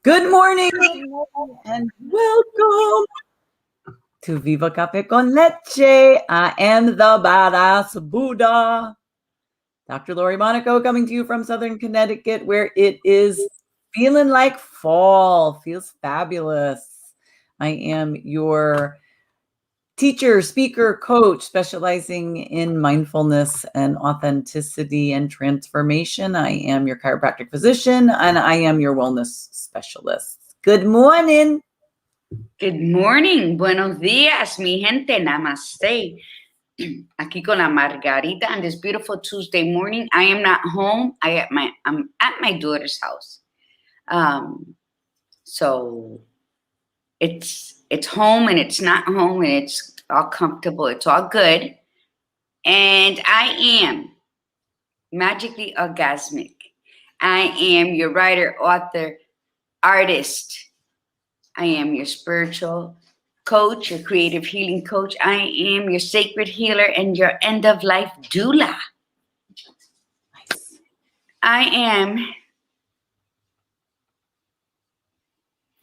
Good morning and welcome to Viva Cafe con Leche. I am the badass Buddha. Dr. Lori Monaco coming to you from Southern Connecticut, where it is feeling like fall. Feels fabulous. I am your teacher, speaker, coach, specializing in mindfulness and authenticity and transformation. I am your chiropractic physician, and I am your wellness specialist. Good morning. Good morning. Buenos días, mi gente. Namaste. Aquí con la Margarita on this beautiful Tuesday morning. I am not home. I'm at my daughter's house. So it's home and it's not home and it's all comfortable. It's all good. And I am magically orgasmic. I am your writer, author, artist. I am your spiritual coach, your creative healing coach. I am your sacred healer and your end-of-life doula. Nice. I am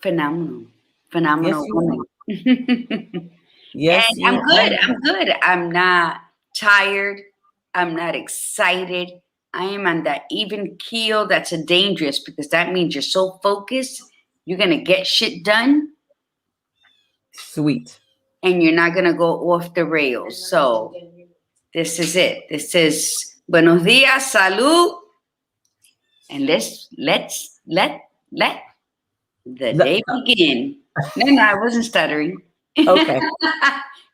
phenomenal Yes, woman. Yes, And I'm good. I'm not tired. I'm not excited. I am on that even keel. That's a dangerous because that means you're so focused. You're going to get shit done. Sweet. And you're not going to go off the rails. So this is it. This is buenos dias, salud. And let's let the day begin. No, I wasn't stuttering. Okay.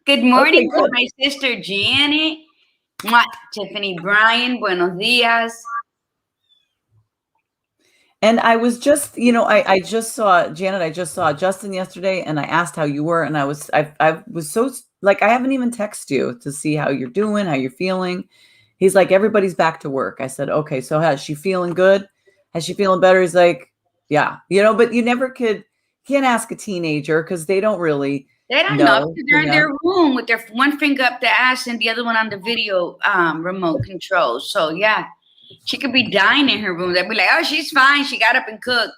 Good morning Okay, to my sister Janet. Tiffany Bryan, buenos dias. And I was just, I just saw Janet. I just saw Justin yesterday, and I asked how you were, and I was so like, I haven't even texted you to see how you're doing, how you're feeling. He's like, everybody's back to work. I said, okay, so has she feeling good? Has she feeling better? He's like, yeah, but you never can't ask a teenager because they don't really. They don't know. They're in their room with their one finger up the ass and the other one on the video remote control. So yeah. She could be dying in her room. They'd be like, oh, she's fine. She got up and cooked.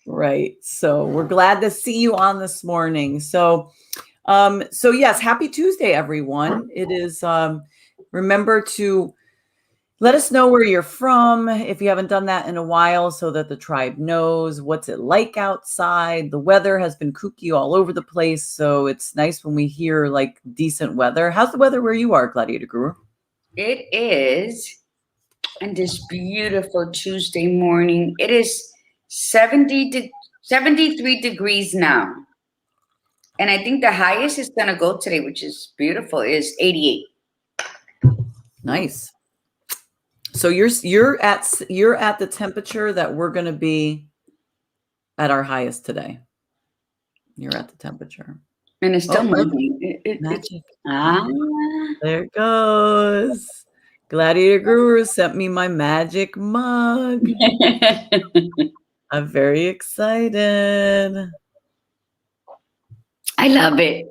Right. So we're glad to see you on this morning. So yes, happy Tuesday, everyone. It is, remember to let us know where you're from if you haven't done that in a while so that the tribe knows what's it like outside. The weather has been kooky all over the place. So it's nice when we hear like decent weather. How's the weather where you are, Gladiator Guru? It is, on this beautiful Tuesday morning, it is 73 degrees now. And I think the highest is going to go today, which is beautiful, is 88. Nice. So you're at the temperature that we're going to be at our highest today. You're at the temperature. And it's still Monday. Magic. There it goes. Gladiator Guru sent me my magic mug. I'm very excited. I love it.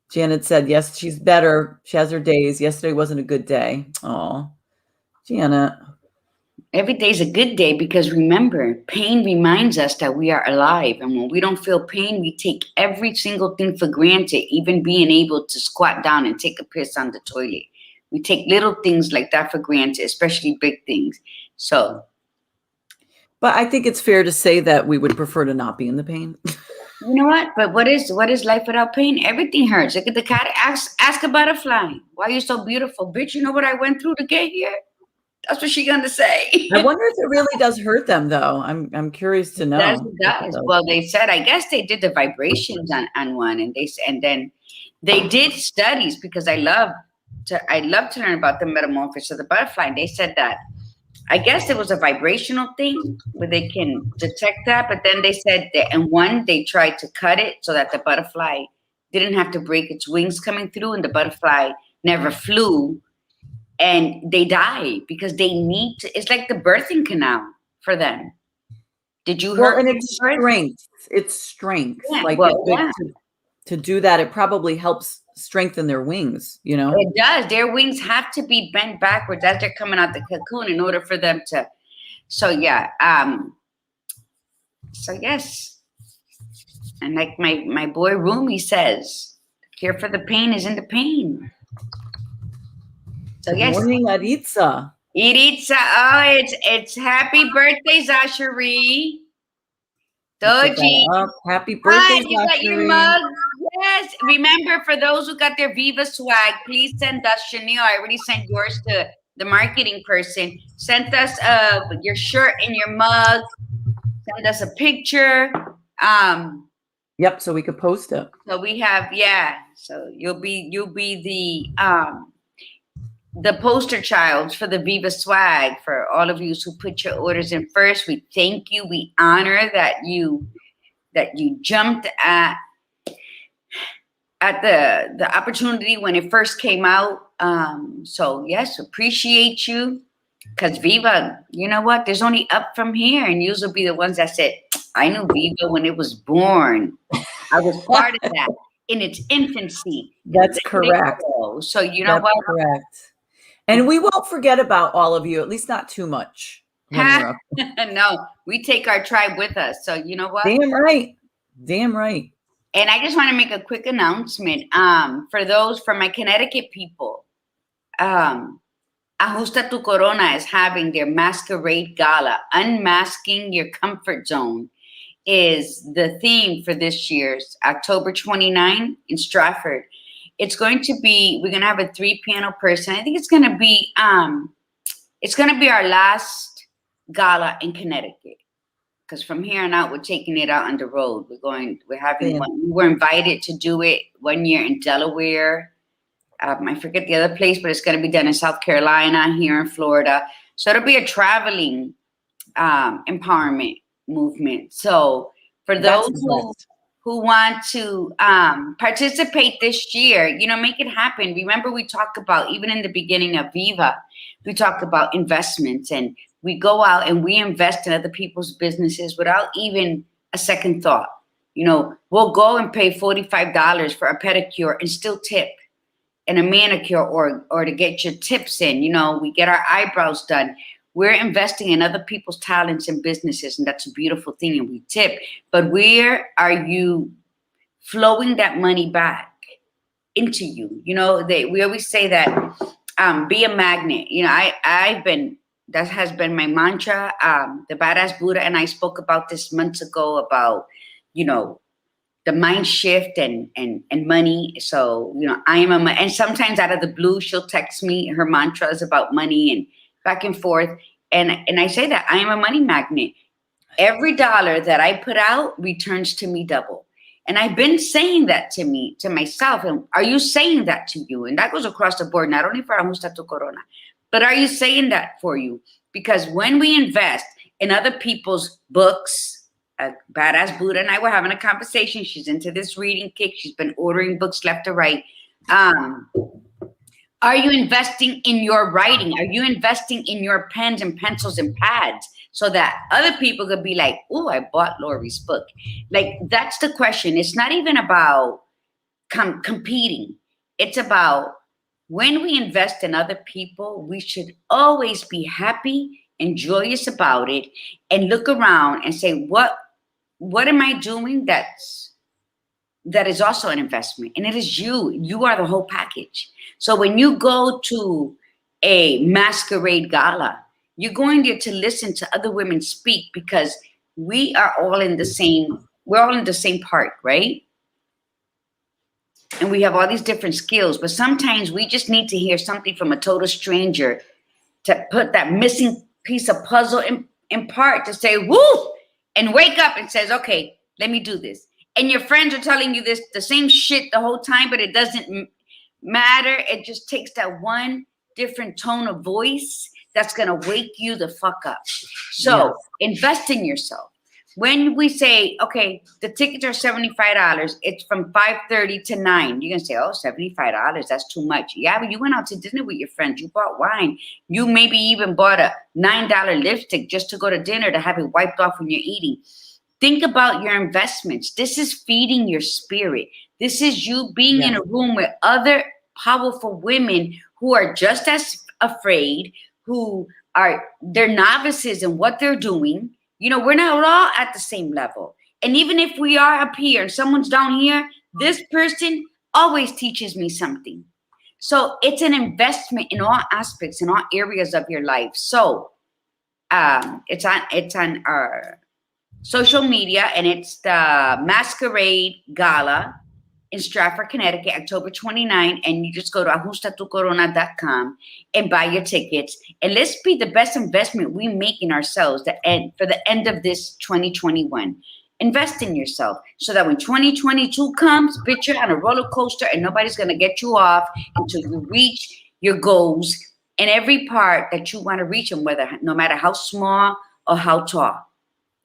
Janet said, yes, she's better. She has her days. Yesterday wasn't a good day. Oh, Janet. Every day's a good day because remember, pain reminds us that we are alive. And when we don't feel pain, we take every single thing for granted, even being able to squat down and take a piss on the toilet. We take little things like that for granted, especially big things. So. But I think it's fair to say that we would prefer to not be in the pain. You know what? But what is life without pain? Everything hurts. Look at the cat. Ask a butterfly. Why are you so beautiful? Bitch, you know what I went through to get here? That's what she's gonna say. I wonder if it really does hurt them, though. I'm curious to know. It does. Well, they said, I guess they did the vibrations on one, and then they did studies because I love to learn about the metamorphosis of the butterfly. And they said that I guess it was a vibrational thing where they can detect that, but then they said that in one they tried to cut it so that the butterfly didn't have to break its wings coming through, and the butterfly never flew. And they die because they need to. It's like the birthing canal for them. Did you hear? And it's strength. It's strength. Yeah, like to do that, it probably helps strengthen their wings. It does. Their wings have to be bent backwards as they're coming out the cocoon in order for them to So yeah, so yes. And like my boy Rumi says, the cure for the pain is in the pain. So Good yes. morning, Aritza. Iritza, oh, it's happy birthday, Zachary. Doji. Happy Hi, birthday, you got your Zachary. mug? Yes. Remember, for those who got their Viva swag, please send us, Chanel. I already sent yours to the marketing person. Send us your shirt and your mug. Send us a picture. Yep, so we could post it. So we have, yeah. So you'll be the poster child for the Viva swag for all of you who put your orders in first. We thank you. We honor that you jumped at the opportunity when it first came out. So yes, appreciate you. Because Viva, you know what? There's only up from here, and you'll be the ones that said, I knew Viva when it was born. I was part of that in its infancy. That's correct. So you know what? Correct. And we won't forget about all of you, at least not too much. No, we take our tribe with us. So you know what? Damn right. Damn right. And I just want to make a quick announcement. For my Connecticut people, Ajusta Tu Corona is having their masquerade gala. Unmasking your comfort zone is the theme for this year's October 29 in Stratford. It's going to be, we're going to have a 3-panel person. I think it's going to be our last gala in Connecticut. Because from here on out, we're taking it out on the road. We were invited to do it one year in Delaware. I forget the other place, but it's going to be done in South Carolina, here in Florida. So it'll be a traveling empowerment movement. So for those who want to participate this year, make it happen. Remember, we talked about, even in the beginning of Viva, we talked about investments, and we go out and we invest in other people's businesses without even a second thought. We'll go and pay $45 for a pedicure and still tip, and a manicure or to get your tips in. We get our eyebrows done. We're investing in other people's talents and businesses, and that's a beautiful thing, and we tip. But where are you flowing that money back into you? We always say that be a magnet. That has been my mantra. The Badass Buddha and I spoke about this months ago about, the mind shift and money. So, I am and sometimes out of the blue, she'll text me her mantras about money and back and forth. And I say that I am a money magnet. Every dollar that I put out returns to me double. And I've been saying that to myself. And are you saying that to you? And that goes across the board, not only for Ajusta Tu Corona, but are you saying that for you? Because when we invest in other people's books, Badass Buddha and I were having a conversation. She's into this reading kick. She's been ordering books left to right. Are you investing in your writing? Are you investing in your pens and pencils and pads so that other people could be like, oh, I bought Lori's book? Like, that's the question. It's not even about competing. It's about, when we invest in other people, we should always be happy and joyous about it, and look around and say, what am I doing that is also an investment? And it is you. You are the whole package. So when you go to a masquerade gala, you're going there to listen to other women speak, because we are all in the same, we're all in the same park, right? And we have all these different skills, but sometimes we just need to hear something from a total stranger to put that missing piece of puzzle in part, to say, woo, and wake up and says, okay, let me do this. And your friends are telling you the same shit the whole time, but it doesn't matter. It just takes that one different tone of voice that's going to wake you the fuck up. So invest in yourself. When we say, okay, the tickets are $75, it's from 5:30 to 9. You're going to say, oh, $75, that's too much. Yeah, but you went out to dinner with your friends. You bought wine. You maybe even bought a $9 lipstick just to go to dinner to have it wiped off when you're eating. Think about your investments. This is feeding your spirit. This is you being in a room with other powerful women who are just as afraid, who they're novices in what they're doing. You know, we're not all at the same level. And even if we are up here and someone's down here, this person always teaches me something. So it's an investment in all aspects, in all areas of your life. So it's on our social media, and it's the Masquerade Gala in Stratford, Connecticut, October 29. And you just go to ajustatucorona.com and buy your tickets. And let's be the best investment we make in ourselves for the end of this 2021. Invest in yourself so that when 2022 comes, bitch, you're on a roller coaster and nobody's going to get you off until you reach your goals in every part that you want to reach them, no matter how small or how tall.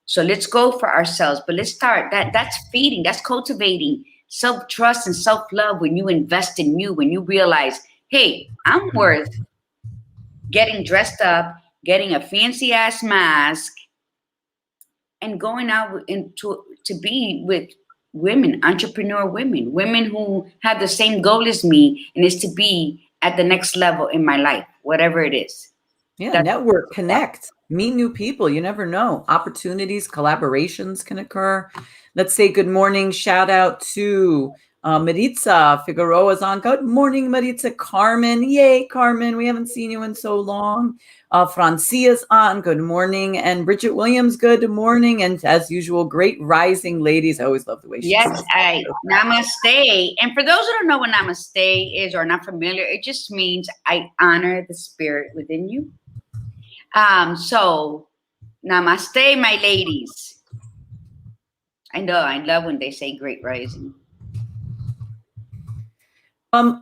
So let's go for ourselves, but let's start. That's feeding, that's cultivating self-trust and self-love. When you invest in you, when you realize, hey, I'm worth getting dressed up, getting a fancy ass mask, and going out to be with women, entrepreneur women who have the same goal as me, and is to be at the next level in my life, whatever it is. Yeah, network, connect, meet new people. You never know. Opportunities, collaborations can occur. Let's say good morning. Shout out to Maritza Figueroa's on. Good morning, Maritza. Carmen. Yay, Carmen. We haven't seen you in so long. Francia's on. Good morning. And Bridgid Williams, good morning. And as usual, great rising ladies. I always love the way she says that. Namaste. And for those who don't know what namaste is or not familiar, it just means I honor the spirit within you. So namaste, my ladies. I know, I love when they say great rising.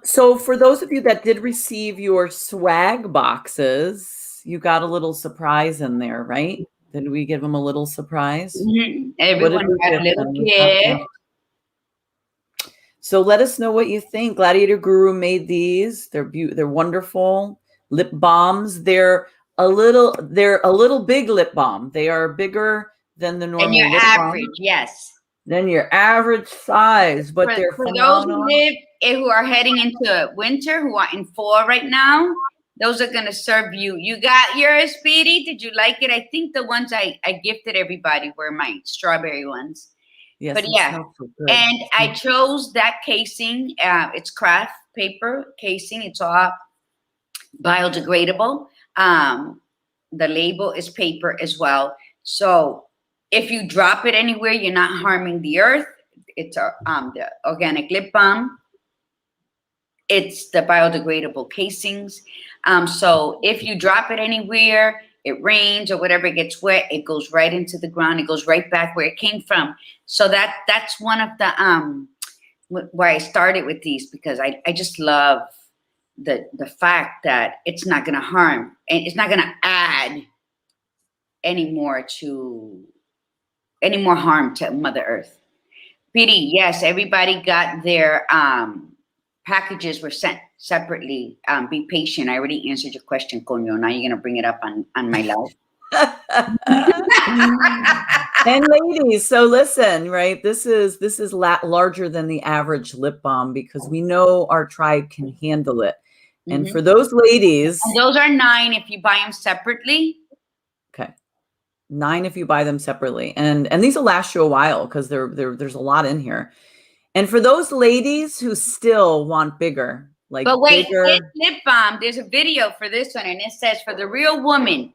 So for those of you that did receive your swag boxes, you got a little surprise in there, right? Did we give them a little surprise? Mm-hmm. Everyone got a little gift. So let us know what you think. Gladiator Guru made these. They're wonderful lip balms. They're a little big lip balm. They are bigger than the normal lip average balm. Yes. Than your average size, but they're phenomenal. Those who are heading into winter, who are in fall right now, those are going to serve you. You got yours, Speedy? Did you like it? I think the ones I gifted everybody were my strawberry ones. Yes, but yeah, so and I chose that casing. It's craft paper casing. It's all biodegradable. The label is paper as well. So if you drop it anywhere, you're not harming the earth. It's the organic lip balm. It's the biodegradable casings. So if you drop it anywhere, it rains or whatever, it gets wet, it goes right into the ground. It goes right back where it came from. So that's one of the why I started with these, because I just love the fact that it's not going to harm and it's not going to add any more harm to Mother Earth. PD, yes, everybody got their packages were sent separately. Be patient. I already answered your question, Conyo. Now you're going to bring it up on my live. And ladies, so listen, right? This is larger than the average lip balm because we know our tribe can handle it. And for those ladies, and those are 9 if you buy them separately. Okay. 9 if you buy them separately. And these will last you a while because there's a lot in here. And for those ladies who still want bigger, but wait, this lip balm, there's a video for this one, and it says for the real woman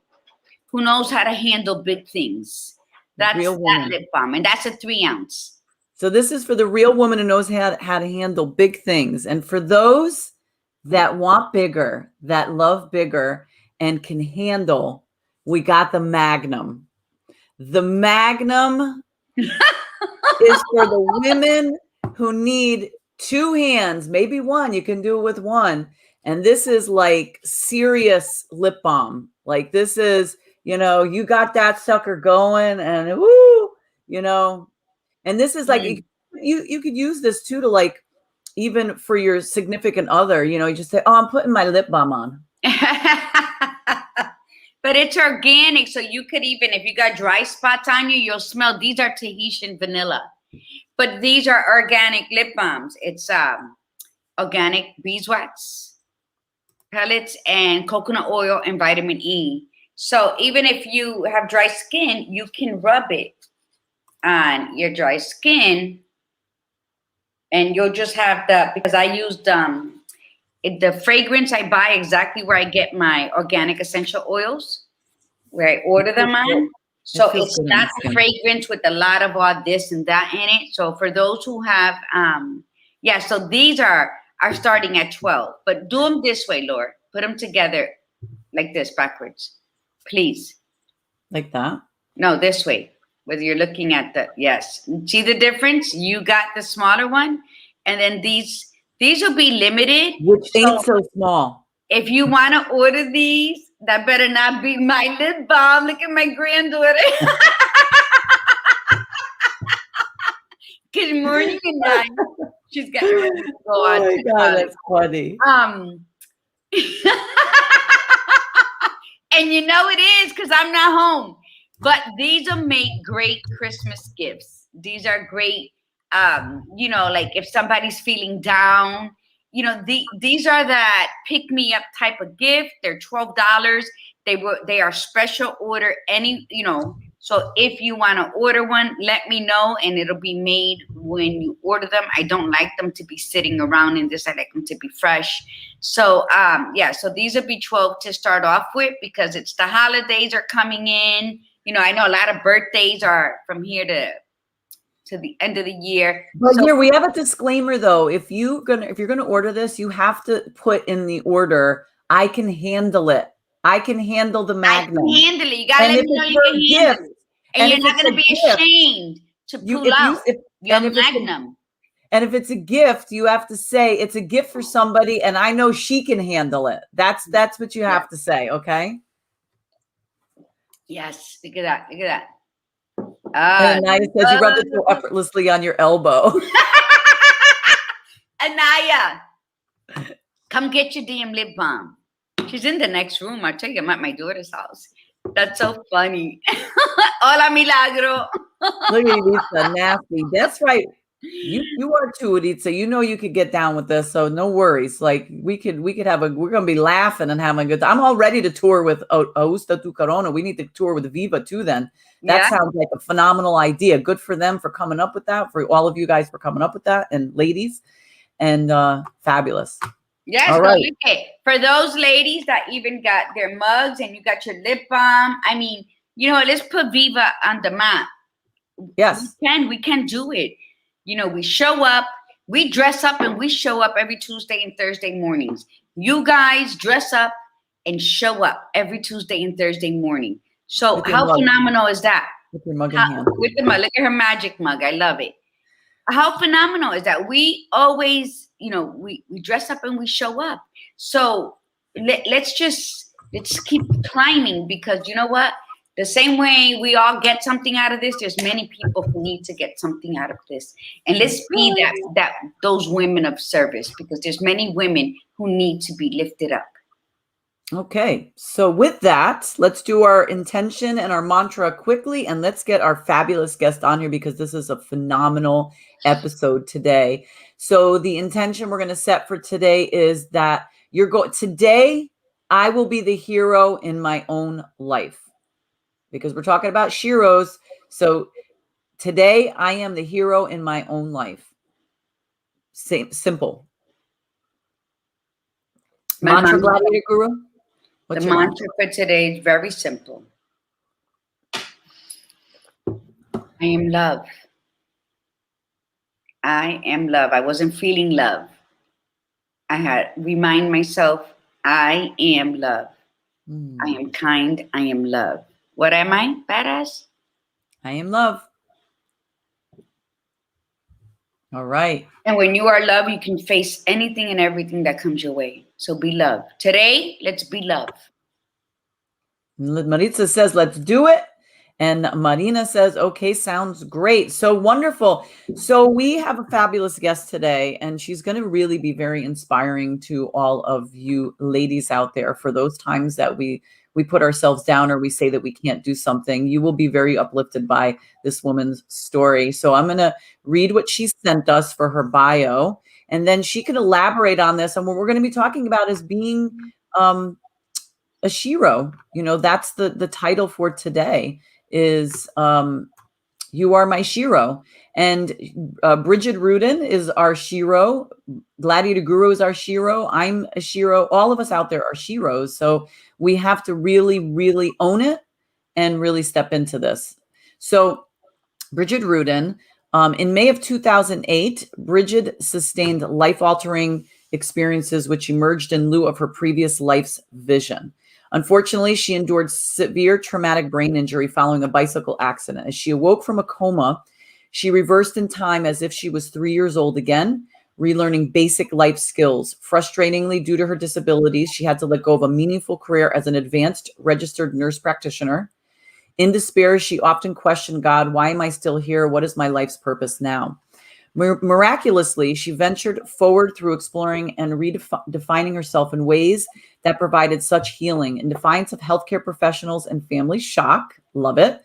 who knows how to handle big things. That's that lip balm, and that's a 3 ounce. So this is for the real woman who knows how to handle big things. And for those that want bigger, that love bigger, and can handle, we got the Magnum. The Magnum is for the women who need 2 hands, maybe 1. You can do it with 1. And this is like serious lip balm. Like this is, you got that sucker going and woo, and this is like, you could use this too to like, even for your significant other, you just say, oh, I'm putting my lip balm on. But it's organic. So you could even, if you got dry spots on you, you'll smell, these are Tahitian vanilla. But these are organic lip balms. It's organic beeswax pellets and coconut oil and vitamin E. So even if you have dry skin, you can rub it on your dry skin, and you'll just have because I used the fragrance I buy exactly where I get my organic essential oils, where I order them on. So it's not the fragrance with a lot of all this and that in it. So for those who have, so these are starting at 12, but do them this way, Laura. Put them together like this, backwards, please. Like that? No, this way. Whether you're looking at yes. See the difference? You got the smaller one, and then these will be limited. Which ain't so small. If you want to order these, that better not be my lip balm. Look at my granddaughter. Good morning and night. She's got to go on. Oh my God, that's funny. And you know it is because I'm not home. But these will make great Christmas gifts. These are great, like if somebody's feeling down, these are that pick-me-up type of gift. They're $12. They are special order. So if you want to order one, let me know, and it'll be made when you order them. I don't like them to be sitting around in this. I like them to be fresh. So so these will be 12 to start off with because it's the holidays are coming in. I know a lot of birthdays are from here to the end of the year. But here we have a disclaimer though. If you're gonna order this, you have to put in the order, I can handle it. I can handle the Magnum. I can handle it. You gotta let me know you can handle it. And you're not gonna be ashamed to pull out your Magnum. And if it's a gift, you have to say it's a gift for somebody, and I know she can handle it. That's what you have to say, okay? Yes, look at that. Look at that. And Anaya says you rubbed it so effortlessly on your elbow. Anaya, come get your damn lip balm. She's in the next room. I tell you, I'm at my daughter's house. That's so funny. Hola, Milagro. Look at Lisa, nasty. That's right. You are too, Uritza. You could get down with this, so no worries. Like we're gonna be laughing and having a good time. I'm all ready to tour with Augusta tu Corona. We need to tour with Viva too. Then that sounds like a phenomenal idea. Good for them for coming up with that. For all of you guys for coming up with that, and ladies, and fabulous. Yes, all right. For those ladies that even got their mugs and you got your lip balm. I mean, let's put Viva on the map. Yes, we can do it. We show up, we dress up, and we show up every Tuesday and Thursday mornings. You guys dress up and show up every Tuesday and Thursday morning. So how phenomenal is that? With your mug in hand. With the mug. Look at her magic mug. I love it. How phenomenal is that? We always, we dress up and we show up. So let's keep climbing, because you know what? The same way we all get something out of this, there's many people who need to get something out of this. And let's be those women of service, because there's many women who need to be lifted up. Okay, so with that, let's do our intention and our mantra quickly, and let's get our fabulous guest on here, because this is a phenomenal episode today. So the intention we're going to set for today is that today I will be the hero in my own life. Because we're talking about SHEros. So today I am the hero in my own life. Simple. Mantra, Gladiator Guru? The mantra for today is very simple. I am love. I am love. I wasn't feeling love. I had remind myself, I am love. I am kind. I am love. What am I, badass? I am love. All right. And when you are love, you can face anything and everything that comes your way. So be love. Today, let's be love. Maritza says, let's do it. And Marina says, okay, sounds great. So wonderful. So we have a fabulous guest today, and she's going to really be very inspiring to all of you ladies out there. For those times that we put ourselves down or we say that we can't do something, you will be very uplifted by this woman's story. So I'm going to read what she sent us for her bio, and then she can elaborate on this. And what we're going to be talking about is being a SHEro. That's the title for today is You Are My SHEro. And Bridgid Ruden is our SHEro. Gladiator Guru is our SHEro. I'm a SHEro. All of us out there are SHEros. So we have to really, really own it and really step into this. So Bridgid Ruden, in May of 2008, Bridgid sustained life-altering experiences which emerged in lieu of her previous life's vision. Unfortunately, she endured severe traumatic brain injury following a bicycle accident. As she awoke from a coma, she reversed in time as if she was 3 years old again, relearning basic life skills. Frustratingly, due to her disabilities, she had to let go of a meaningful career as an advanced registered nurse practitioner. In despair, she often questioned God, why am I still here? What is my life's purpose now? Miraculously, she ventured forward through exploring and redefining herself in ways that provided such healing. In defiance of healthcare professionals and family shock, love it,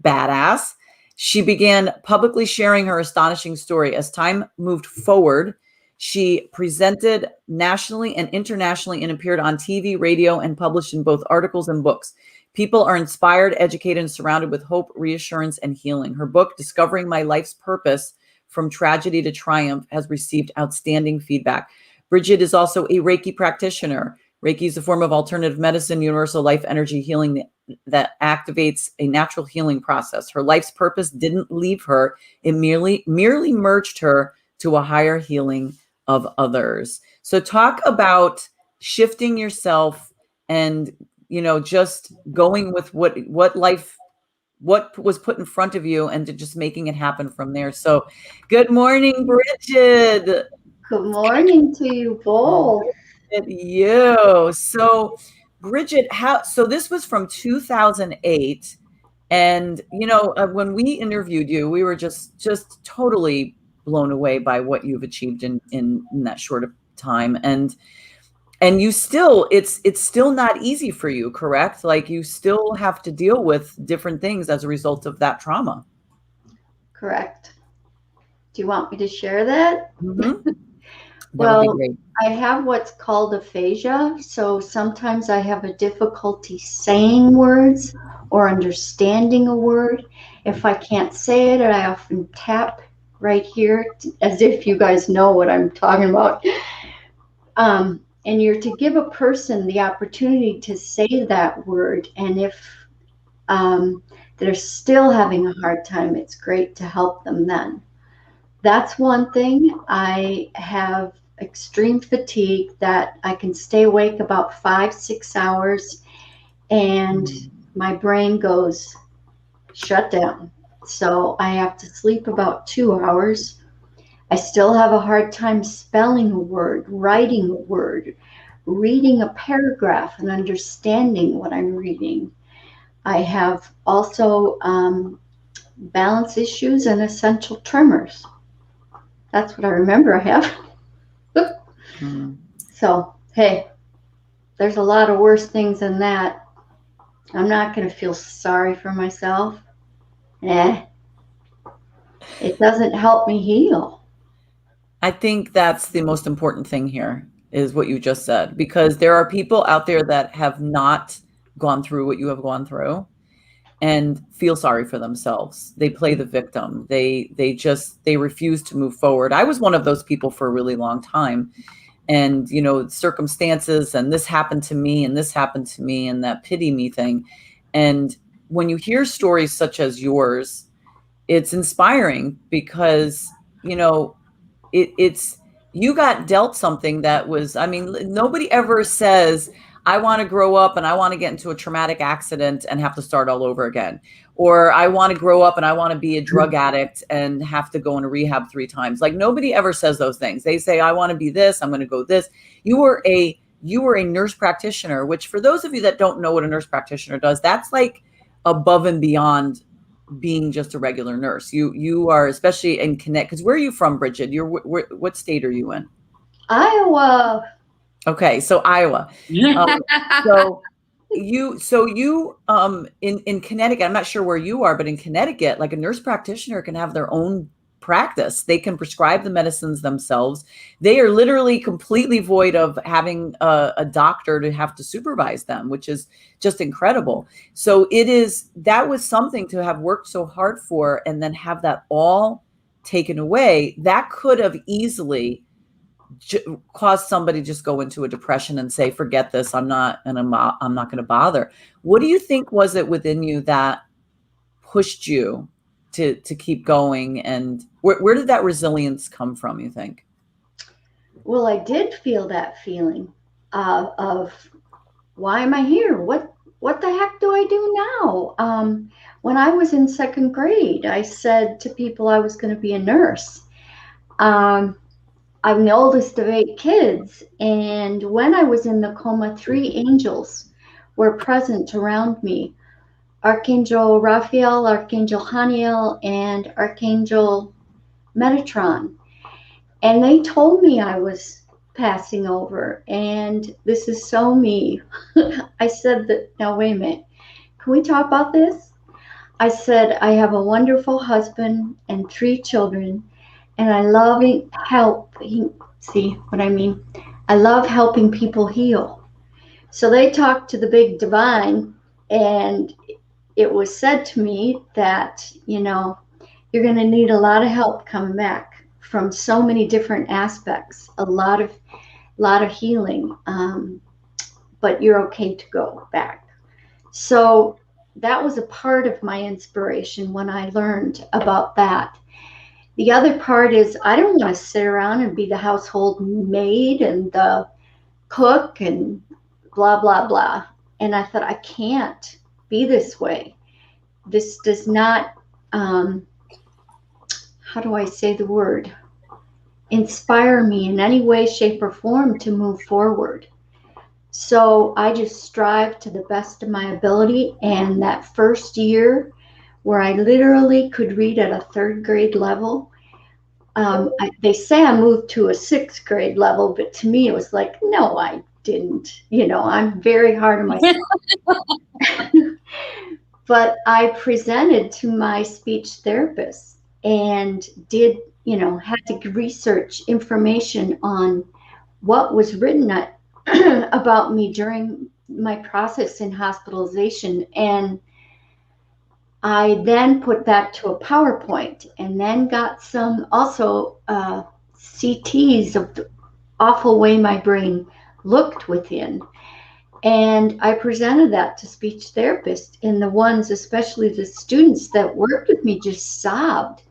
badass, she began publicly sharing her astonishing story. As time moved forward, she presented nationally and internationally and appeared on TV, radio, and published in both articles and books. People are inspired, educated, and surrounded with hope, reassurance, and healing. Her book, Discovering My Life's Purpose from Tragedy to Triumph, has received outstanding feedback. Bridgid is also a Reiki practitioner. Reiki is a form of alternative medicine, universal life energy healing that activates a natural healing process. Her life's purpose didn't leave her. It merely merged her to a higher healing of others. So talk about shifting yourself and just going with what was put in front of you and to just making it happen from there. So good morning, Bridgid. Good morning to you both. So Bridgid, so this was from 2008. And, when we interviewed you, we were just totally blown away by what you've achieved in that short of time. And you still, it's still not easy for you, correct? Like you still have to deal with different things as a result of that trauma. Correct. Do you want me to share that? Mm-hmm. Well, I have what's called aphasia. So sometimes I have a difficulty saying words or understanding a word. If I can't say it, I often tap right here as if you guys know what I'm talking about. And you're to give a person the opportunity to say that word. And if they're still having a hard time, it's great to help them then. That's one thing. I have extreme fatigue that I can stay awake about 5-6 hours and my brain goes shut down. So I have to sleep about 2 hours. I still have a hard time spelling a word, writing a word, reading a paragraph and understanding what I'm reading. I have also balance issues and essential tremors. That's what I remember I have. So, hey, there's a lot of worse things than that. I'm not going to feel sorry for myself. It doesn't help me heal. I think that's the most important thing here is what you just said, because there are people out there that have not gone through what you have gone through and feel sorry for themselves. They play the victim. They refuse to move forward. I was one of those people for a really long time. And, circumstances and this happened to me and this happened to me and that pity me thing. And when you hear stories such as yours, it's inspiring because, it's you got dealt something that was, nobody ever says, I want to grow up and I want to get into a traumatic accident and have to start all over again. Or I want to grow up and I want to be a drug addict and have to go into rehab 3 times. Like nobody ever says those things. They say, I want to be this, I'm going to go this. You were a nurse practitioner, which for those of you that don't know what a nurse practitioner does, that's like above and beyond being just a regular nurse. You are, especially in Connecticut, because where are you from, Bridgid? What state are you in? Iowa. Okay, so Iowa. So you in Connecticut, I'm not sure where you are, but in Connecticut, like a nurse practitioner can have their own practice. They can prescribe the medicines themselves. They are literally completely void of having a doctor to have to supervise them, which is just incredible. So that was something to have worked so hard for, and then have that all taken away. That could have easily caused somebody to just go into a depression and say, forget this, I'm not going to bother. What do you think was it within you that pushed you to keep going? And where did that resilience come from, you think? Well, I did feel that feeling of why am I here? What the heck do I do now? When I was in second grade, I said to people I was going to be a nurse. I'm the oldest of 8 kids, and when I was in the coma, 3 angels were present around me. Archangel Raphael, Archangel Haniel, and Archangel Metatron. And they told me I was passing over. And this is so me. I said that, now wait a minute, can we talk about this? I said, I have a wonderful husband and 3 children, and I love helping. See what I mean? I love helping people heal. So they talked to the big divine, and it was said to me that, you're going to need a lot of help coming back from so many different aspects, a lot of healing, but you're okay to go back. So that was a part of my inspiration when I learned about that. The other part is I don't want to sit around and be the household maid and the cook and blah, blah, blah. And I thought, I can't be this way. This does not, how do I say the word, inspire me in any way, shape, or form to move forward. So I just strive to the best of my ability. And that first year where I literally could read at a 3rd grade level, they say I moved to a 6th grade level, but to me it was like, no, I didn't. I'm very hard on myself. But I presented to my speech therapist and did, had to research information on what was written about me during my process in hospitalization. And I then put that to a PowerPoint, and then got some also CTs of the awful way my brain looked within. And I presented that to speech therapists, and the ones, especially the students that worked with me, just sobbed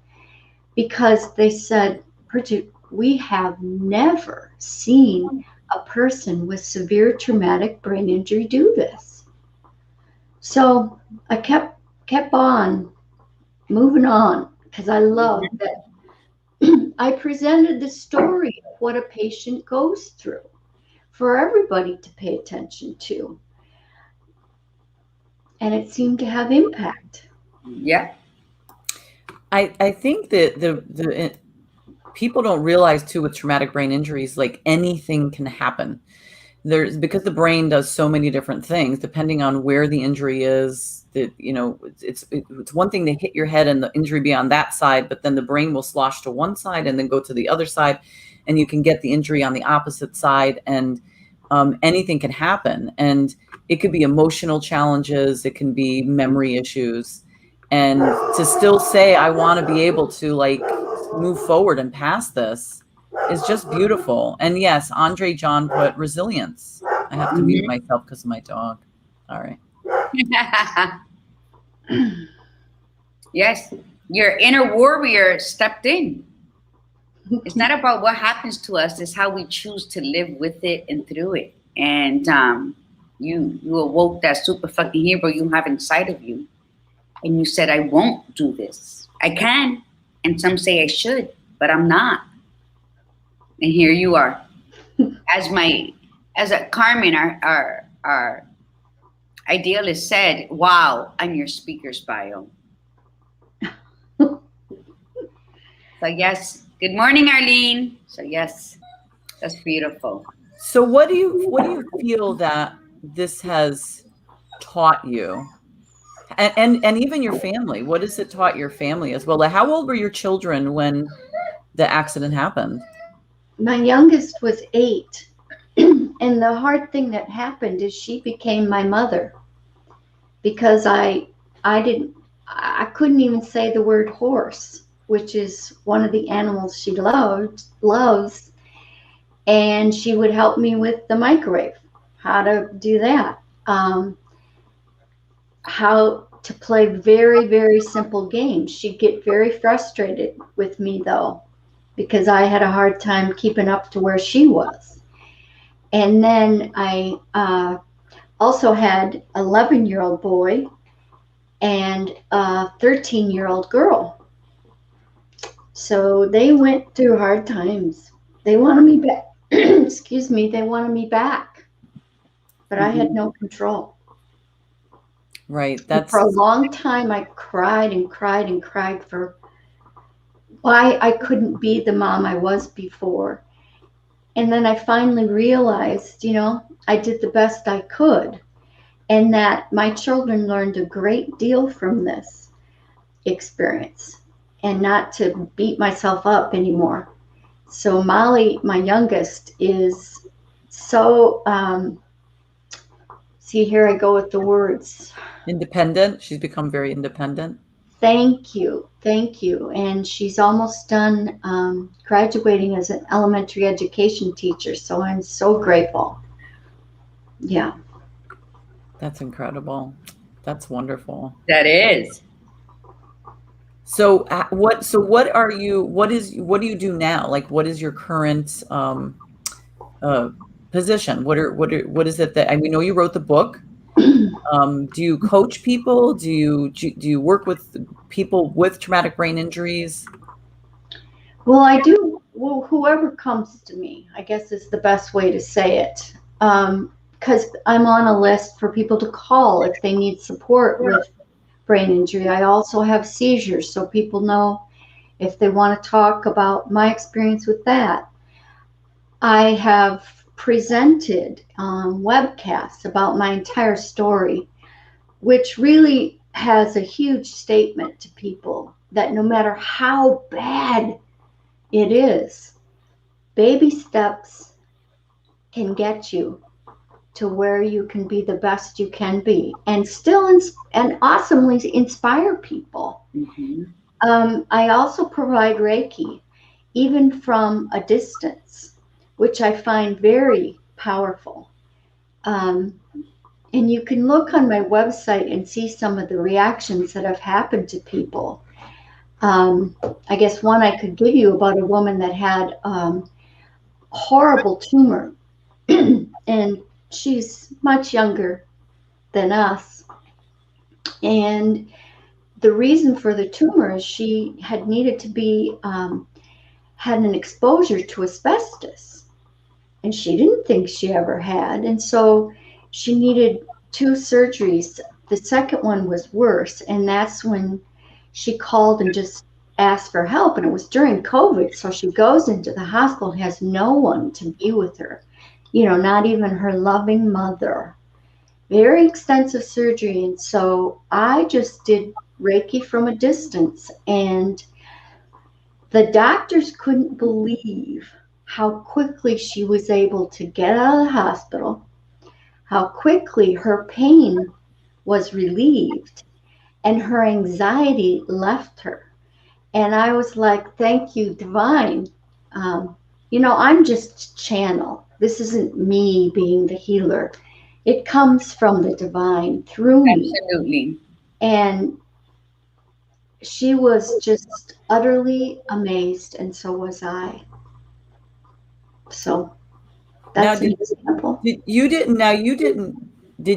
because they said, Bridgid, we have never seen a person with severe traumatic brain injury do this. So I kept on moving on because I love that I presented the story of what a patient goes through for everybody to pay attention to. And it seemed to have impact. Yeah. I think that the people don't realize too, with traumatic brain injuries, like anything can happen. Because the brain does so many different things depending on where the injury is. That it's one thing to hit your head and the injury be on that side, but then the brain will slosh to one side and then go to the other side, and you can get the injury on the opposite side, and anything can happen. And it could be emotional challenges, it can be memory issues, and to still say I want to be able to move forward and past this is just beautiful. And yes, Andre John put resilience. I have to mute myself because of my dog. All right. Yes, your inner warrior stepped in. It's not about what happens to us, it's how we choose to live with it and through it. And you awoke that super fucking hero you have inside of you, and you said, I won't do this. I can, and some say I should, but I'm not. And here you are. As a Carmen, our idealist said, wow, on your speaker's bio. So yes, good morning, Arlene. So yes, that's beautiful. So what do you feel that this has taught you? And even your family, what has it taught your family as well? Like, how old were your children when the accident happened? My youngest was 8. And the hard thing that happened is she became my mother, because I couldn't even say the word horse, which is one of the animals she loves. And she would help me with the microwave, how to do that, how to play very, very simple games. She'd get very frustrated with me, though, because I had a hard time keeping up to where she was. And then I also had an 11-year-old boy and a 13-year-old girl. So they went through hard times. They wanted me back. Excuse me, they wanted me back. But I had no control. Right. And for a long time, I cried and cried and cried for why I couldn't be the mom I was before. And then I finally realized, I did the best I could, and that my children learned a great deal from this experience, and not to beat myself up anymore. So Molly, my youngest, is so, see, here I go with the words. Independent. She's become very independent. Thank you. Thank you. And she's almost done graduating as an elementary education teacher. So I'm so grateful. Yeah. That's incredible. That's wonderful. That is. So what do you do now? Like, what is your current position? What is it that, I mean, know you wrote the book. Do you coach people? Do you work with people with traumatic brain injuries? Well, I do. Well, whoever comes to me, I guess is the best way to say it. Because I'm on a list for people to call if they need support with brain injury. I also have seizures, so people know if they want to talk about my experience with that. I have presented webcasts about my entire story, which really has a huge statement to people that no matter how bad it is, baby steps can get you to where you can be the best you can be, and still and awesomely inspire people. I also provide Reiki, even from a distance, which I find very powerful. And you can look on my website and see some of the reactions that have happened to people. I guess one I could give you about a woman that had a horrible tumor, and she's much younger than us. And the reason for the tumor is she had needed to be, had an exposure to asbestos. And she didn't think she ever had. And so she needed 2 surgeries. The second one was worse. And that's when she called and just asked for help. And it was during COVID. So she goes into the hospital and has no one to be with her, not even her loving mother. Very extensive surgery. And so I just did Reiki from a distance. And the doctors couldn't believe how quickly she was able to get out of the hospital, how quickly her pain was relieved, and her anxiety left her. And I was like, thank you, divine. I'm just channel. This isn't me being the healer. It comes from the divine through me. Absolutely. And she was just utterly amazed, and so was I. So that's an example. Did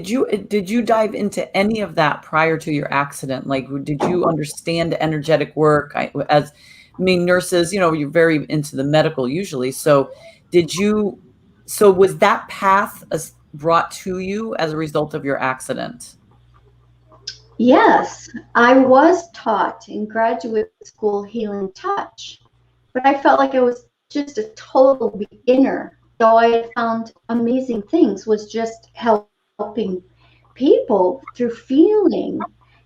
you dive into any of that prior to your accident? Like, did you understand energetic work? Nurses, you're very into the medical usually. So was that path brought to you as a result of your accident? Yes, I was taught in graduate school healing touch, but I felt like I was just a total beginner. Though I had found amazing things, was just helping people through feeling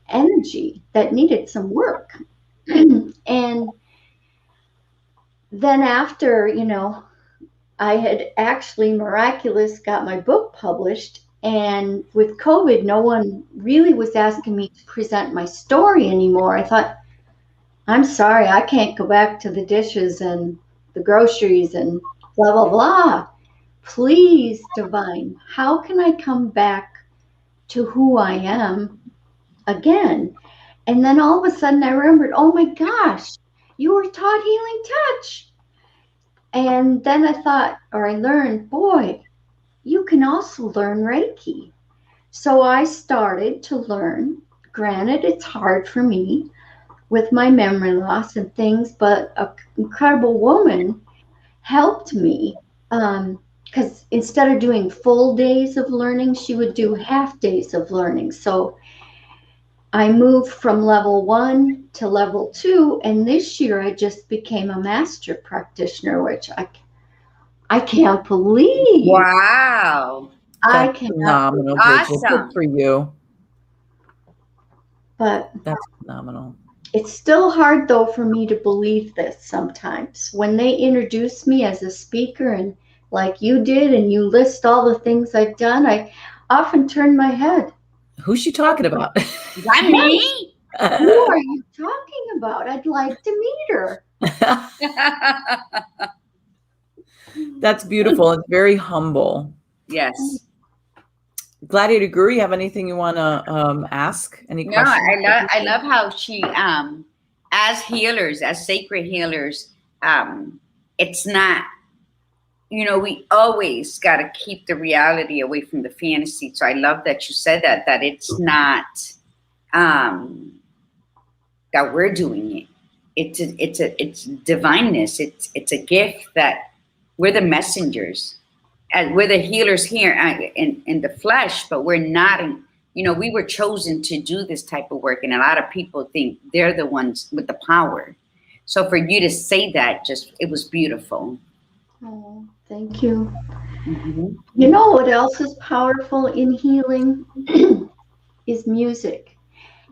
energy that needed some work. And then after, I had actually miraculous got my book published. And with COVID, no one really was asking me to present my story anymore. I thought, I'm sorry, I can't go back to the dishes and the groceries and blah, blah, blah. Please, Divine, how can I come back to who I am again? And then all of a sudden I remembered, oh my gosh, you were taught healing touch. And then I thought, or I learned, boy, you can also learn Reiki. So I started to learn. Granted, it's hard for me with my memory loss and things, but an incredible woman helped me. Because instead of doing full days of learning, she would do half days of learning. So I moved from level 1 to level 2, and this year I just became a master practitioner, which I can't believe. Wow. I That's cannot. phenomenal, Bridgid. Good Awesome. for you. But That's phenomenal. it's still hard, though, for me to believe this sometimes. When they introduce me as a speaker, and like you did, and you list all the things I've done, I often turn my head. Who's she talking about? Is that me? Who are you talking about? I'd like to meet her. That's beautiful. It's very humble. Yes. Gladiator Guru, you have anything you want to ask? Any No, questions? I love how she, as healers, as sacred healers, it's not, we always got to keep the reality away from the fantasy. So I love that you said that it's not, that we're doing it. It's divineness. It's a gift that we're the messengers. And we're the healers here in the flesh, but we're not we were chosen to do this type of work. And a lot of people think they're the ones with the power. So for you to say that, it was beautiful. Oh, thank you. Mm-hmm. You know what else is powerful in healing? Is music.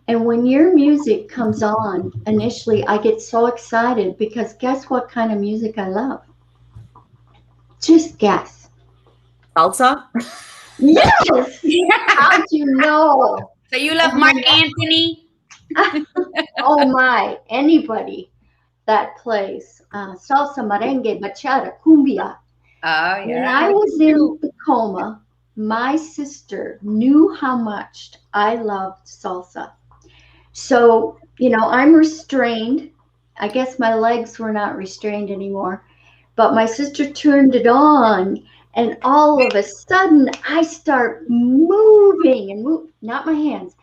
And when your music comes on, initially I get so excited because guess what kind of music I love? Just guess. Salsa? Yes! How'd you know? So you love Mark Anthony? Oh my, anybody that plays salsa, merengue, bachata, cumbia. Oh, yeah. When I was in Tacoma, my sister knew how much I loved salsa. So, I'm restrained. I guess my legs were not restrained anymore. But my sister turned it on, and all of a sudden, I start moving and move, not my hands.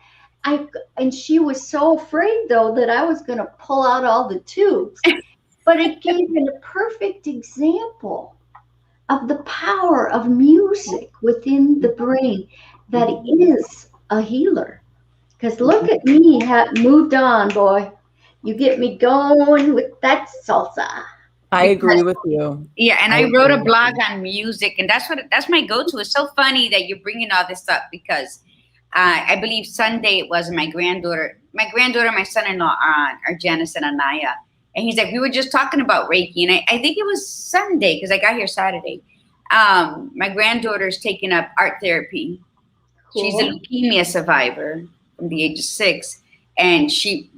And she was so afraid, though, that I was going to pull out all the tubes. But it gave me a perfect example of the power of music within the brain that is a healer. Because look at me, moved on, boy. You get me going with that salsa. I agree with you. Yeah, and I wrote a blog on music, and that's my go-to. It's so funny that you're bringing all this up because I believe Sunday it was my granddaughter, my son-in-law are Janice and Anaya, and he's like, we were just talking about Reiki, and I think it was Sunday because I got here Saturday. My granddaughter's taking up art therapy. Cool. She's a leukemia survivor from the age of 6, and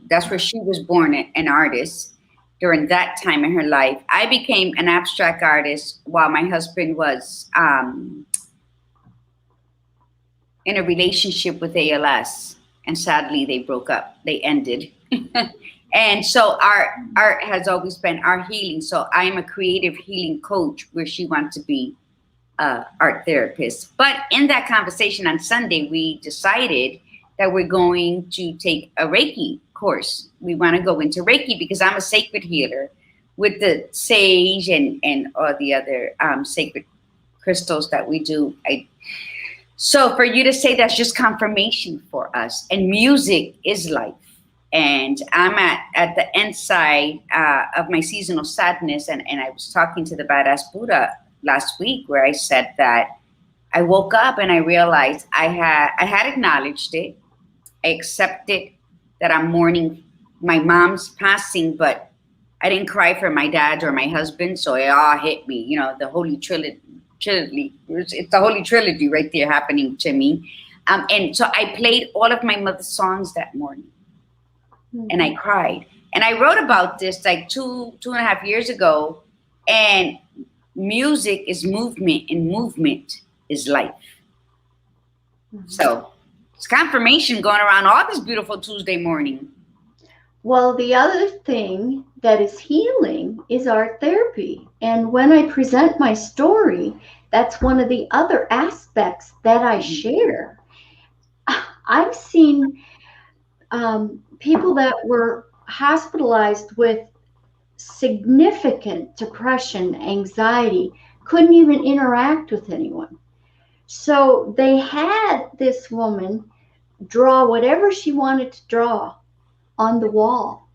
that's where she was born, an artist. During that time in her life, I became an abstract artist while my husband was in a relationship with ALS, and sadly they broke up. They ended. And so art has always been our healing. So I am a creative healing coach where she wants to be art therapist. But in that conversation on Sunday, we decided that we're going to take a Reiki course. We want to go into Reiki because I'm a sacred healer with the sage and all the other sacred crystals that we do. So for you to say that's just confirmation for us. And music is life. And I'm at the end side of my seasonal sadness. And I was talking to the Badass Buddha last week where I said that I woke up and I realized I had acknowledged it. I accepted that I'm mourning my mom's passing, but I didn't cry for my dad or my husband, so it all hit me. You know, the holy trilogy. It's the holy trilogy right there happening to me. And so I played all of my mother's songs that morning, and I cried. And I wrote about this like 2.5 years ago. And music is movement, and movement is life. So it's confirmation going around all this beautiful Tuesday morning. Well, the other thing that is healing is art therapy. And when I present my story, that's one of the other aspects that I share. I've seen people that were hospitalized with significant depression, anxiety, couldn't even interact with anyone. So they had this woman draw whatever she wanted to draw on the wall.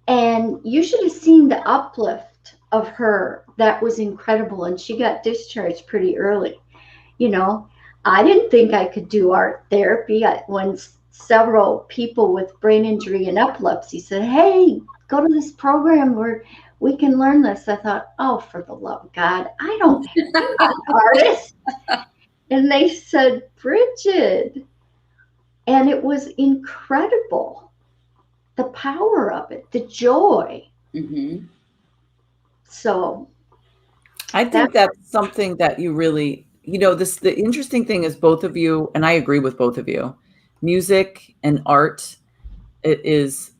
And you should have seen the uplift of her. That was incredible. And she got discharged pretty early. You know, I didn't think I could do art therapy. When several people with brain injury and epilepsy said, hey, go to this program where we can learn this, I thought, oh, for the love of God, I'm not an artist. And they said, Bridgid. And it was incredible. The power of it, the joy. So I think that's something that you really, you know, the interesting thing is both of you, and I agree with both of you, music and art, it is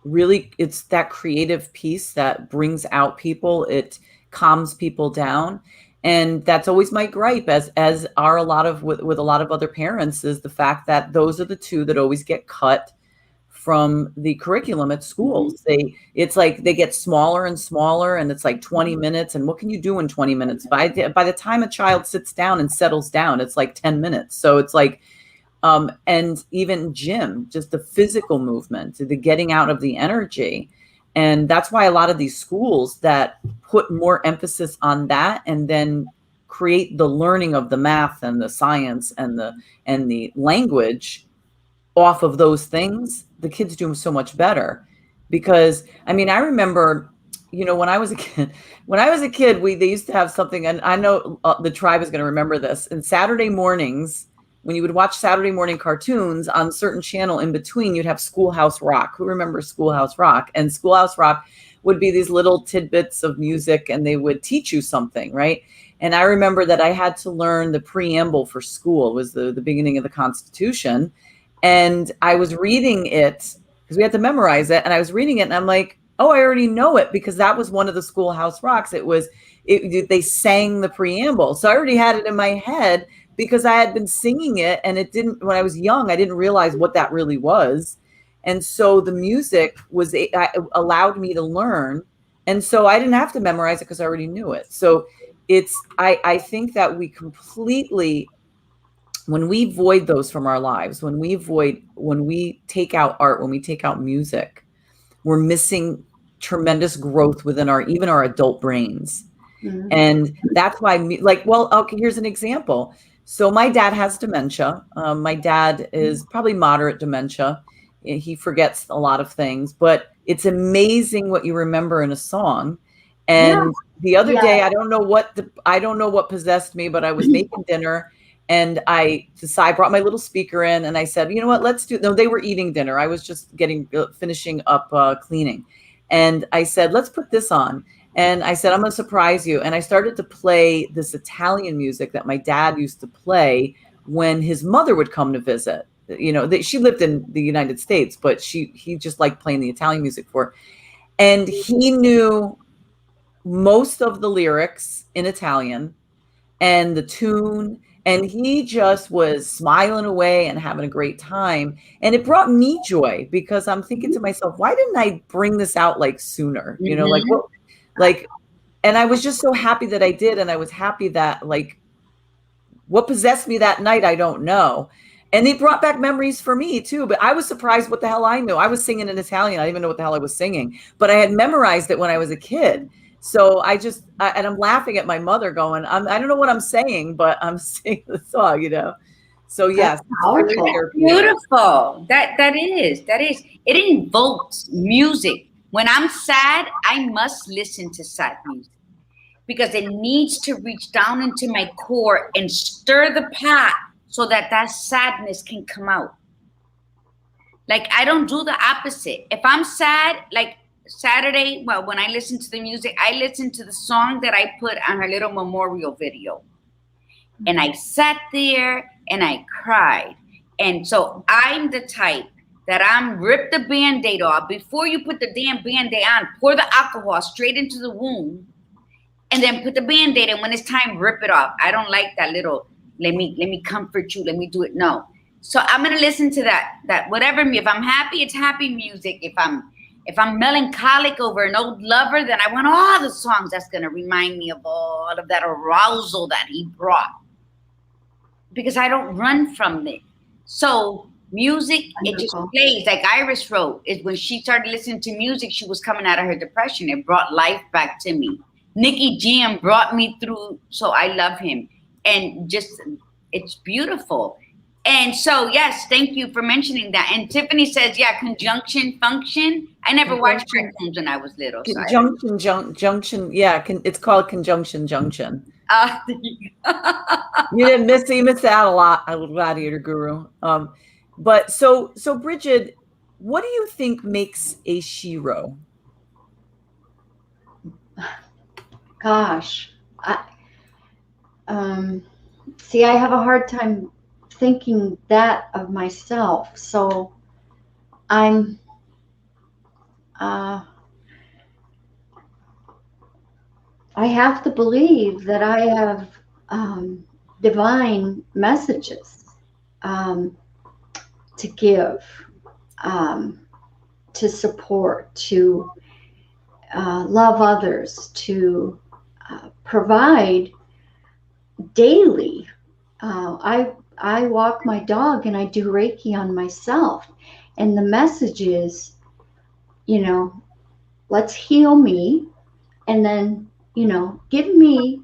really, it's that creative piece that brings out people, it calms people down. And that's always my gripe, as are a lot of with a lot of other parents, is the fact that those are the two that always get cut from the curriculum at schools. It's like they get smaller and smaller, and it's like 20 minutes. And what can you do in 20 minutes? By the time a child sits down and settles down, it's like 10 minutes. So it's like, and even gym, just the physical movement, the getting out of the energy. And that's why a lot of these schools that put more emphasis on that and then create the learning of the math and the science and the language off of those things, the kids do so much better. Because I mean, I remember, you know, when I was a kid, they used to have something, and I know the tribe is going to remember this. And Saturday mornings, when you would watch Saturday morning cartoons on a certain channel in between, you'd have Schoolhouse Rock. Who remembers Schoolhouse Rock? And Schoolhouse Rock would be these little tidbits of music, and they would teach you something, right? And I remember that I had to learn the preamble for school. It was the beginning of the Constitution. And I was reading it because we had to memorize it. And I was reading it, and I'm like, oh, I already know it, because that was one of the Schoolhouse Rocks. They sang the preamble. So I already had it in my head, because I had been singing it, and when I was young, I didn't realize what that really was. And so the music allowed me to learn. And so I didn't have to memorize it because I already knew it. So I think that we completely, when we void those from our lives, when we take out art, when we take out music, we're missing tremendous growth within even our adult brains. And that's why, okay, here's an example. So my dad has dementia. My dad is probably moderate dementia. He forgets a lot of things, but it's amazing what you remember in a song. And the other day, I don't know what possessed me, but I was making dinner, and I brought my little speaker in, and I said, you know what, no, they were eating dinner. I was just finishing up cleaning. And I said, let's put this on. And I said, I'm going to surprise you. And I started to play this Italian music that my dad used to play when his mother would come to visit. You know, she lived in the United States, but he just liked playing the Italian music for her. And he knew most of the lyrics in Italian and the tune. And he just was smiling away and having a great time. And it brought me joy, because I'm thinking to myself, why didn't I bring this out sooner? You know, and I was just so happy that I did. And I was happy that what possessed me that night, I don't know. And it brought back memories for me too. But I was surprised what the hell I knew. I was singing in Italian. I didn't even know what the hell I was singing, but I had memorized it when I was a kid. So and I'm laughing at my mother going, I don't know what I'm saying, but I'm singing the song, you know? So yes, powerful. Beautiful. That is. It invokes music. When I'm sad, I must listen to sad music because it needs to reach down into my core and stir the pot so that sadness can come out. Like, I don't do the opposite. If I'm sad, like Saturday, well, when I listen to the music, I listen to the song that I put on her little memorial video. And I sat there and I cried. And so I'm the type that I'm rip the Band-Aid off. Before you put the damn Band-Aid on, pour the alcohol straight into the wound and then put the Band-Aid. And when it's time, rip it off. I don't like that little, let me comfort you. Let me do it. No. So I'm going to listen to that whatever. If I'm happy, it's happy music. If I'm melancholic over an old lover, then I want all the songs that's going to remind me of all of that arousal that he brought. Because I don't run from it. So music, it just plays. Like Iris wrote, is when she started listening to music, she was coming out of her depression. It brought life back to me. Nicky Jam brought me through, so I love him. And just, it's beautiful. And so, yes, thank you for mentioning that. And Tiffany says, yeah, conjunction function. I never watched cartoons when I was little. Junction, yeah, it's called conjunction junction. There you go. You missed out a lot, Gladiator Guru. But so Bridgid, what do you think makes a SHEro? Gosh, see, I have a hard time thinking that of myself. So I'm, I have to believe that I have divine messages to give, to support, to love others, to provide daily. I walk my dog and I do Reiki on myself. And the message is, let's heal me and then, give me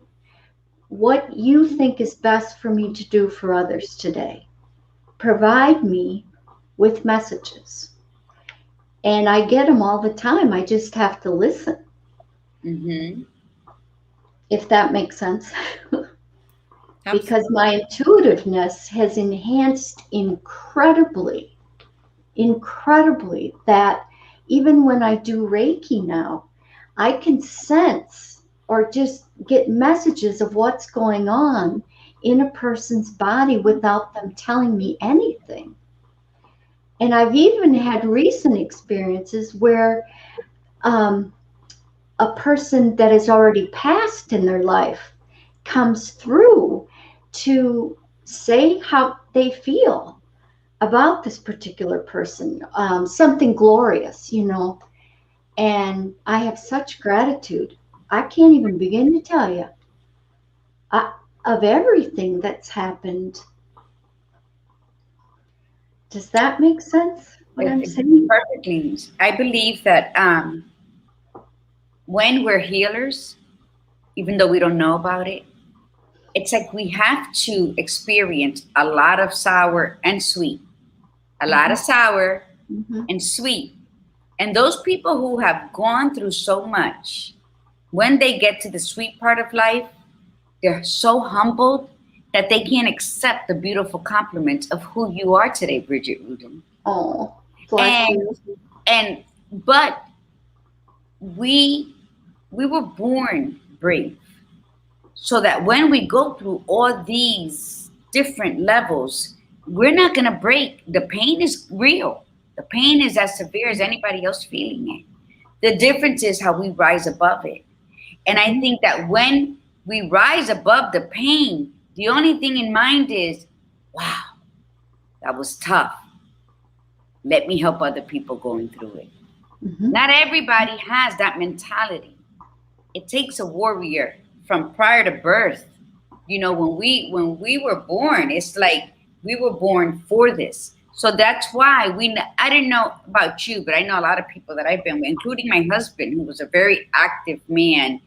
what you think is best for me to do for others today. Provide me with messages. And I get them all the time. I just have to listen. Mm-hmm. If that makes sense. Because my intuitiveness has enhanced incredibly that even when I do Reiki now, I can sense or just get messages of what's going on in a person's body without them telling me anything. And I've even had recent experiences where a person that has already passed in their life comes through to say how they feel about this particular person, something glorious, and I have such gratitude. I can't even begin to tell you of everything that's happened. Does that make sense? What I'm saying? Perfectly. I believe that when we're healers, even though we don't know about it, it's like we have to experience a lot of sour and sweet, a lot of sour and sweet. And those people who have gone through so much, when they get to the sweet part of life, they're so humbled that they can't accept the beautiful compliments of who you are today, Bridgid Ruden. Oh, but we were born brave. So that when we go through all these different levels, we're not going to break. The pain is real. The pain is as severe as anybody else feeling it. The difference is how we rise above it. And I think that when we rise above the pain, the only thing in mind is, wow, that was tough. Let me help other people going through it. Not everybody has that mentality. It takes a warrior from prior to birth. When we were born, it's like we were born for this. So that's why I didn't know about you, but I know a lot of people that I've been with, including my husband, who was a very active man.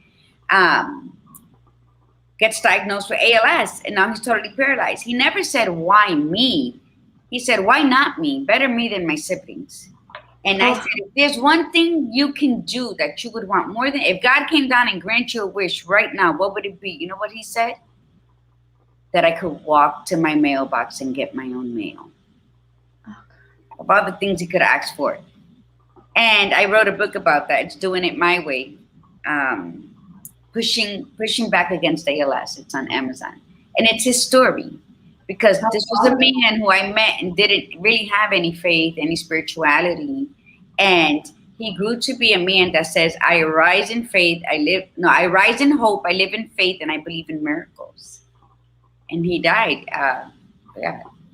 gets diagnosed with ALS, and now he's totally paralyzed. He never said, why me? He said, why not me? Better me than my siblings. And I said, if there's one thing you can do that you would want more than, if God came down and grant you a wish right now, what would it be? You know what he said? That I could walk to my mailbox and get my own mail. Of all the things he could have asked for. And I wrote a book about that. It's Doing It My Way. Pushing back against ALS. It's on Amazon. And it's his story. Because this was a man who I met and didn't really have any faith, any spirituality. And he grew to be a man that says, I rise in faith, I rise in hope, I live in faith, and I believe in miracles. And he died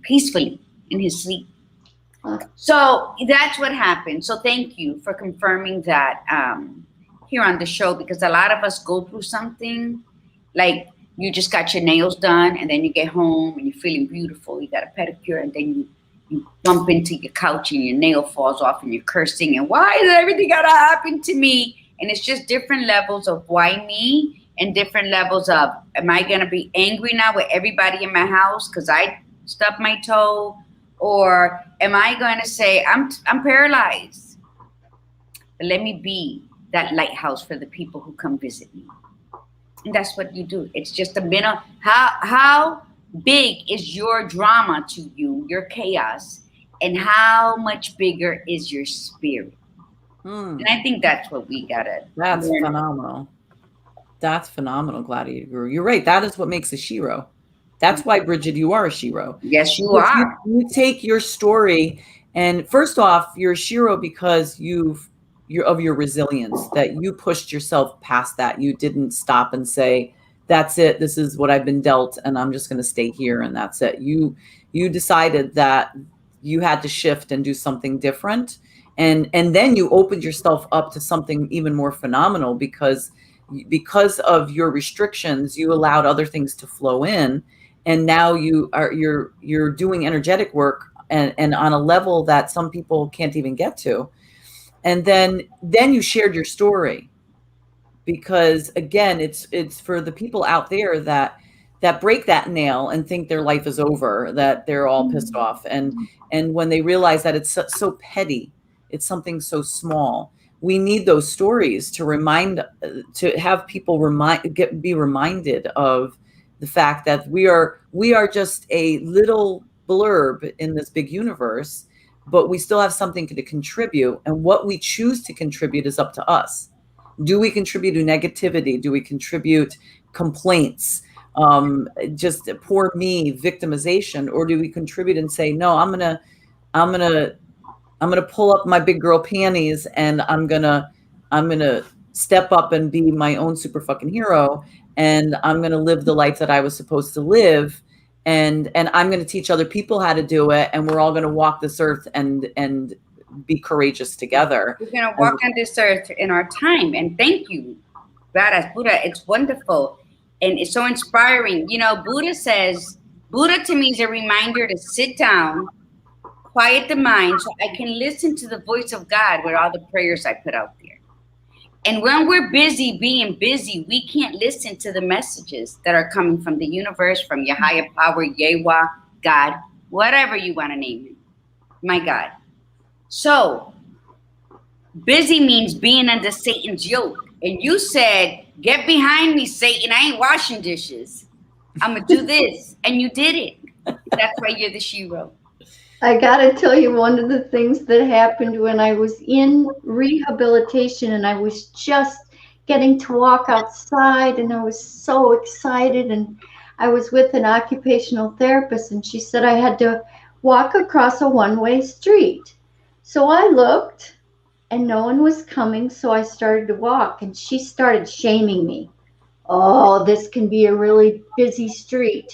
peacefully in his sleep. So that's what happened. So thank you for confirming that here on the show, because a lot of us go through something like you just got your nails done and then you get home and you're feeling beautiful. You got a pedicure and then you bump into your couch and your nail falls off and you're cursing and why is everything gotta happen to me? And it's just different levels of why me and different levels of, am I gonna be angry now with everybody in my house because I stubbed my toe? Or am I going to say, I'm paralyzed, but let me be that lighthouse for the people who come visit me? And that's what you do. It's just a minute. How big is your drama to you, your chaos, and how much bigger is your spirit? And I think that's what we got to That's learn. Phenomenal. That's phenomenal, Gladiator Guru. You're right. That is what makes a SHEro. That's why, Bridgid, you are a SHEro. Yes, you are. You take your story, and first off, you're a SHEro because you're of your resilience, that you pushed yourself past that. You didn't stop and say, that's it, this is what I've been dealt, and I'm just going to stay here, and that's it. You decided that you had to shift and do something different, and then you opened yourself up to something even more phenomenal because of your restrictions, you allowed other things to flow in. And now you're doing energetic work and on a level that some people can't even get to. And then you shared your story, because again, it's for the people out there that break that nail and think their life is over, that they're all pissed off. And when they realize that it's so petty, it's something so small. We need those stories to have people be reminded of the fact that we are just a little blurb in this big universe, but we still have something to contribute. And what we choose to contribute is up to us. Do we contribute to negativity? Do we contribute complaints? Just poor me, victimization? Or do we contribute and say, no, I'm gonna pull up my big girl panties and I'm gonna step up and be my own super fucking hero, and I'm going to live the life that I was supposed to live, and I'm going to teach other people how to do it, and we're all going to walk this earth and be courageous together. We're going to walk on this earth in our time. And thank you, Badass Buddha. It's wonderful and it's so inspiring. You know, Buddha to me is a reminder to sit down, quiet the mind, so I can listen to the voice of God with all the prayers I put out there. And when we're busy being busy, we can't listen to the messages that are coming from the universe, from your higher power, Yewa, God, whatever you want to name it. My God. So busy means being under Satan's yoke. And you said, get behind me, Satan. I ain't washing dishes. I'm going to do this. And you did it. That's why you're the SHEro. I got to tell you, one of the things that happened when I was in rehabilitation and I was just getting to walk outside, and I was so excited, and I was with an occupational therapist, and she said I had to walk across a one-way street. So I looked and no one was coming, so I started to walk, and she started shaming me. Oh, this can be a really busy street.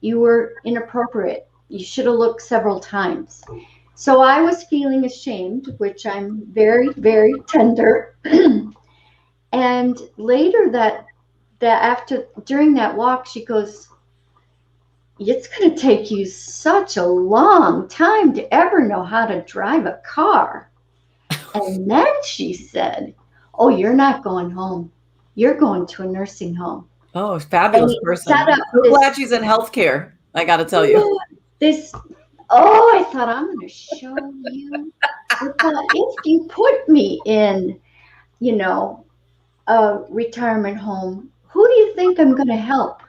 You were inappropriate. You should have looked several times. So I was feeling ashamed, which I'm very, very tender. And later during that walk, she goes, it's going to take you such a long time to ever know how to drive a car. And then she said, oh, you're not going home. You're going to a nursing home. Oh, fabulous And he person. set up So this- glad she's in healthcare. I got to tell you. I thought, I'm going to show you. I thought, if you put me in, a retirement home, who do you think I'm going to help?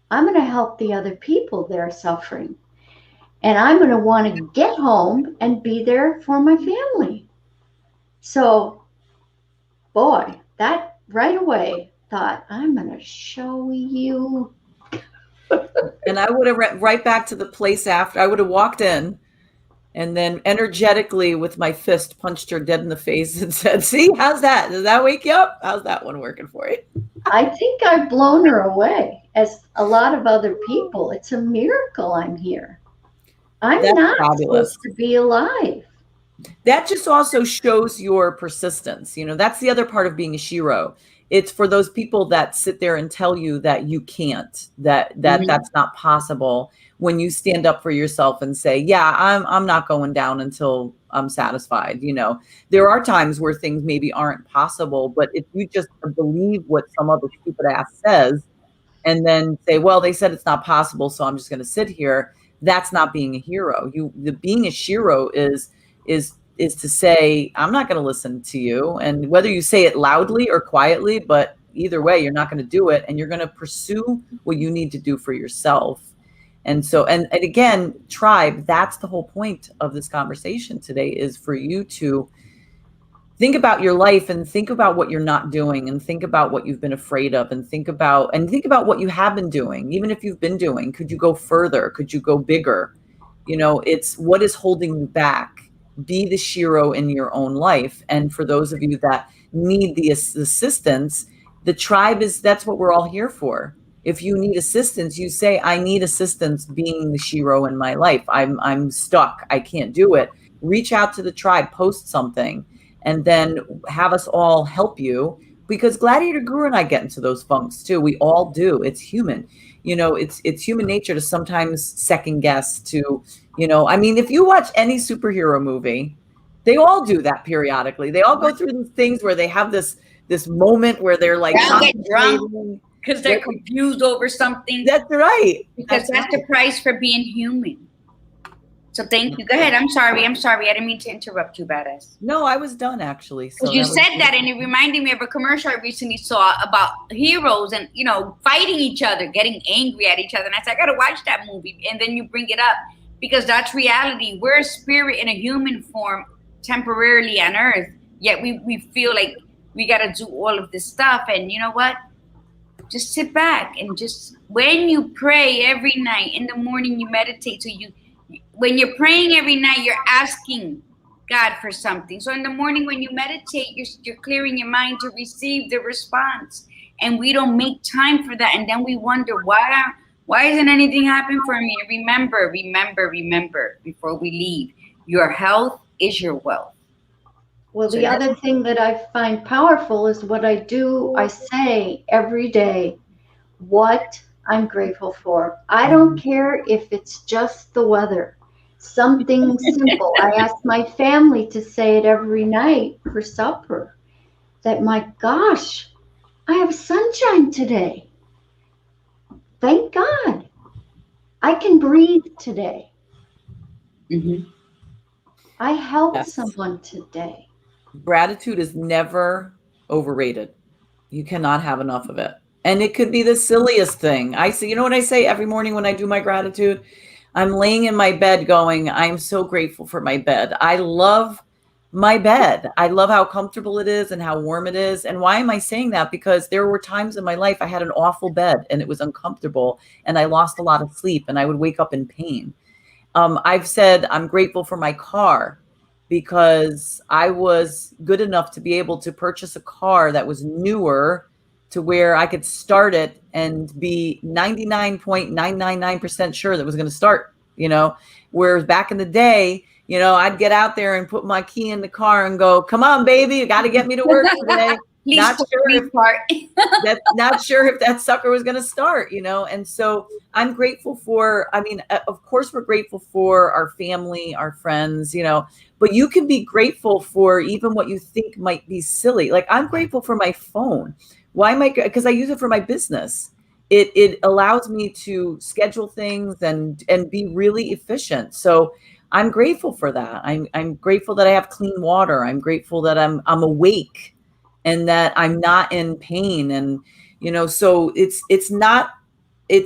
I'm going to help the other people that are suffering. And I'm going to want to get home and be there for my family. So, boy, that right away thought, I'm going to show you. And I would have right back to the place after. I would have walked in and then energetically with my fist punched her dead in the face and said, see, how's that? Does that wake you up? How's that one working for you? I think I've blown her away, as a lot of other people. It's a miracle I'm here. I'm That's not fabulous. supposed to be alive. That just also shows your persistence. That's the other part of being a SHEro. It's for those people that sit there and tell you that you can't, that that's not possible. When you stand up for yourself and say, yeah, I'm not going down until I'm satisfied. There are times where things maybe aren't possible, but if you just believe what some other stupid ass says and then say, well, they said it's not possible, so I'm just going to sit here. That's not being a hero. Being a SHEro is to say, I'm not going to listen to you. And whether you say it loudly or quietly, but either way, you're not going to do it. And you're going to pursue what you need to do for yourself. And so, and again, tribe, that's the whole point of this conversation today, is for you to think about your life and think about what you're not doing and think about what you've been afraid of and think about what you have been doing. Even if you've been doing, could you go further? Could you go bigger? It's what is holding you back. Be the SHEro in your own life. And for those of you that need the assistance, the tribe that's what we're all here for. If you need assistance, you say, I need assistance being the SHEro in my life. I'm stuck. I can't do it. Reach out to the tribe, post something, and then have us all help you, because Gladiator Guru and I get into those funks too. We all do. It's human. It's human nature to sometimes second guess, to, if you watch any superhero movie, they all do that periodically. They all go through these things where they have this moment where they're like, get drunk because they're confused over something. That's right. Because that's the price for being human. So thank you. Go ahead. I'm sorry. I didn't mean to interrupt you, badass. No, I was done actually. So you said that, and it reminded me of a commercial I recently saw about heroes and, fighting each other, getting angry at each other. And I said, I got to watch that movie. And then you bring it up because that's reality. We're a spirit in a human form temporarily on earth. Yet we feel like we got to do all of this stuff. And you know what? Just sit back and just, when you pray every night, in the morning you meditate. So when you're praying every night, you're asking God for something. So in the morning when you meditate, you're clearing your mind to receive the response. And we don't make time for that. And then we wonder, why isn't anything happening for me? Remember, before we leave, your health is your wealth. Well, the other thing that I find powerful is what I do. I say every day what I'm grateful for. I don't care if it's just the weather. Something simple. I ask my family to say it every night for supper. That, my gosh, I have sunshine today. Thank God. I can breathe today. Mm-hmm. I helped someone today. Gratitude is never overrated. You cannot have enough of it. And it could be the silliest thing. I say, what I say every morning when I do my gratitude? I'm laying in my bed going, I'm so grateful for my bed. I love my bed. I love how comfortable it is and how warm it is. And why am I saying that? Because there were times in my life I had an awful bed and it was uncomfortable and I lost a lot of sleep and I would wake up in pain. I've said I'm grateful for my car because I was good enough to be able to purchase a car that was newer to where I could start it and be 99.999% sure that it was going to start, whereas back in the day, I'd get out there and put my key in the car and go, come on, baby, you got to get me to work today. Not sure if that sucker was going to start, and so I'm grateful for, of course we're grateful for our family, our friends, but you can be grateful for even what you think might be silly. Like I'm grateful for my phone. Why am I? Because I use it for my business. It allows me to schedule things and be really efficient. So I'm grateful for that. I'm grateful that I have clean water. I'm grateful that I'm awake and that I'm not in pain. And, so it's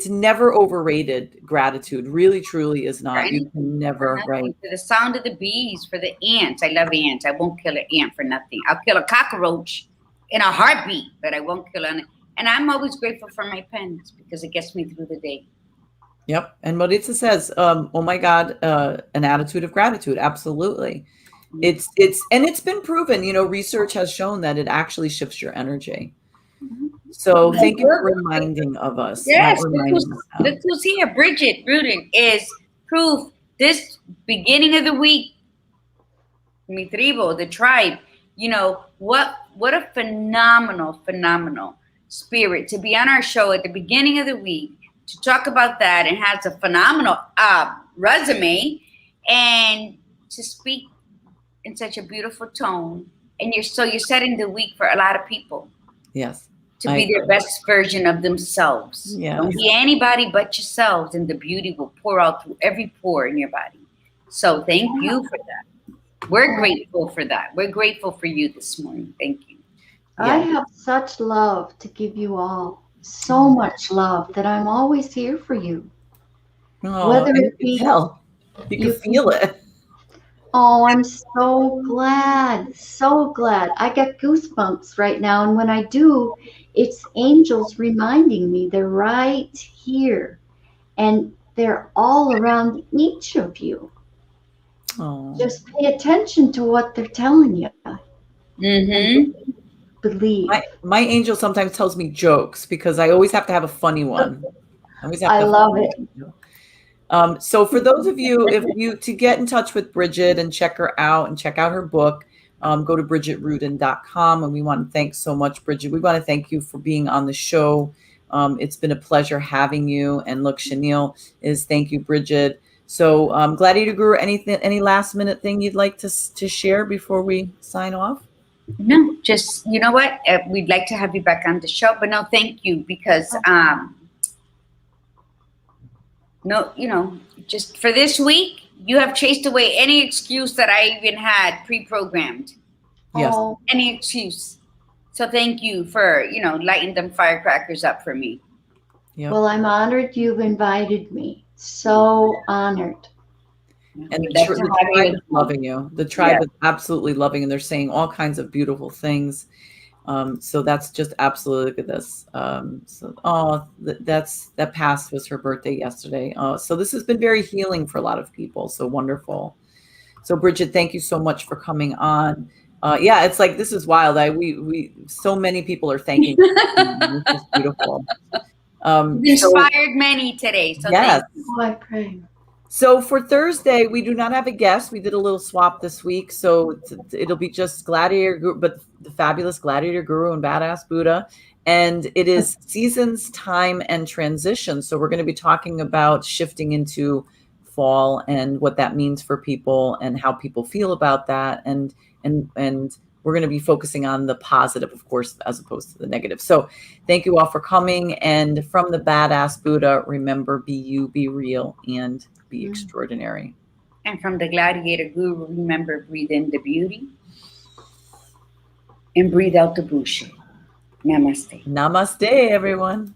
never overrated. Gratitude really, truly is not. You can never, right? For the sound of the bees, for the ants. I love ants. I won't kill an ant for nothing. I'll kill a cockroach in a heartbeat, but I won't kill an. And I'm always grateful for my pens because it gets me through the day. Yep. And Maritza says, oh my God, an attitude of gratitude. Absolutely. It's been proven, research has shown that it actually shifts your energy. So thank you for reminding of us. Yes, look who's here. Bridgid Ruden is proof. This beginning of the week, mi tribu, the tribe, what a phenomenal spirit to be on our show at the beginning of the week to talk about that, and has a phenomenal resume and to speak in such a beautiful tone. And you're setting the week for a lot of people. Yes. To be their best version of themselves. Yes. Don't be anybody but yourselves, and the beauty will pour out through every pore in your body. So thank you for that. We're grateful for that. We're grateful for you this morning. Thank you. I have such love to give you all. So much love that I'm always here for you. Oh, whether it be hell, you can feel it. Oh, I'm so glad. So glad. I get goosebumps right now. And when I do, it's angels reminding me they're right here. And they're all around each of you. Oh. Just pay attention to what they're telling you. Mm-hmm. Believe. My angel sometimes tells me jokes because I always have to have a funny one. I love it. So for those of you, to get in touch with Bridgid and check her out and check out her book, go to bridgidruden.com. And we want to thank so much, Bridgid. We want to thank you for being on the show. It's been a pleasure having you. And look, Chanel is thank you, Bridgid. So Gladiator Guru, any last minute thing you'd like to share before we sign off? No, just, you know what? We'd like to have you back on the show, but no, thank you, because just for this week, you have chased away any excuse that I even had pre-programmed. Yes. Any excuse. So thank you for, lighting them firecrackers up for me. Yep. Well, I'm honored you've invited me. So honored. And the tribe is loving you. The tribe is absolutely loving, and they're saying all kinds of beautiful things. So that's just absolutely, look at this. That passed was her birthday yesterday. So this has been very healing for a lot of people. So wonderful. So Bridgid, thank you so much for coming on. It's like, this is wild. We so many people are thanking you. This is beautiful. Inspired many today. So yes. Thank you. Oh, I pray. So for Thursday, we do not have a guest. We did a little swap this week. So it'll be just Gladiator Guru, but the fabulous Gladiator Guru and Badass Buddha. And it is seasons, time, and transition. So we're going to be talking about shifting into fall and what that means for people and how people feel about that. And we're going to be focusing on the positive, of course, as opposed to the negative. So thank you all for coming. And from the Badass Buddha, remember, be you, be real, and be extraordinary. And from the Gladiator Guru, remember, breathe in the beauty and breathe out the bullshit. Namaste. Namaste, everyone.